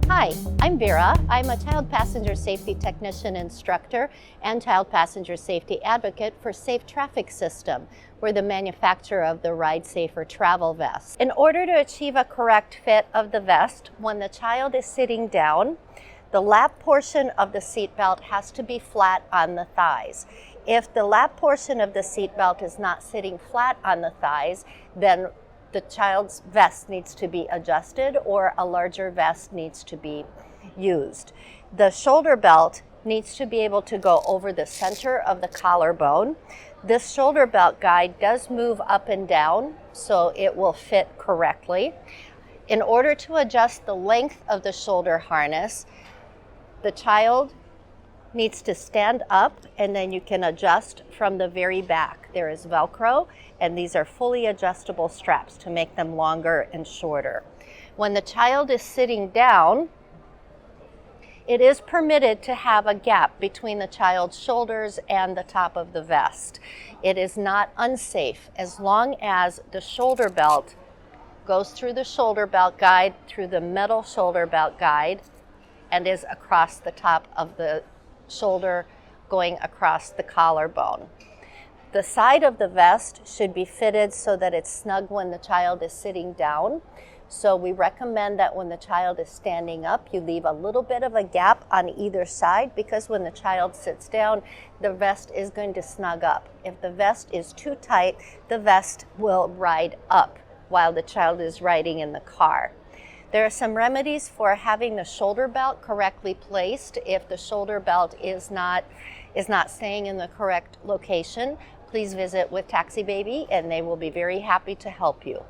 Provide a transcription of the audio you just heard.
Hi, I'm Vera. I'm a child passenger safety technician instructor and child passenger safety advocate for Safe Traffic System. We're the manufacturer of the RideSafer travel vest. In order to achieve a correct fit of the vest, when the child is sitting down, the lap portion of the seatbelt has to be flat on the thighs. If the lap portion of the seatbelt is not sitting flat on the thighs, then the child's vest needs to be adjusted or a larger vest needs to be used. The shoulder belt needs to be able to go over the center of the collarbone. This shoulder belt guide does move up and down, so it will fit correctly. In order to adjust the length of the shoulder harness, the child needs to stand up, and then you can adjust from the very back. There is Velcro, and these are fully adjustable straps to make them longer and shorter. When the child is sitting down, it is permitted to have a gap between the child's shoulders and the top of the vest. It is not unsafe as long as the shoulder belt goes through the shoulder belt guide, through the metal shoulder belt guide, and is across the top of the shoulder going across the collarbone. The side of the vest should be fitted so that it's snug when the child is sitting down. So we recommend that when the child is standing up, you leave a little bit of a gap on either side, because when the child sits down, the vest is going to snug up. If the vest is too tight, the vest will ride up while the child is riding in the car. There are some remedies for having the shoulder belt correctly placed. If the shoulder belt is not staying in the correct location, please visit with TaxiBaby and they will be very happy to help you.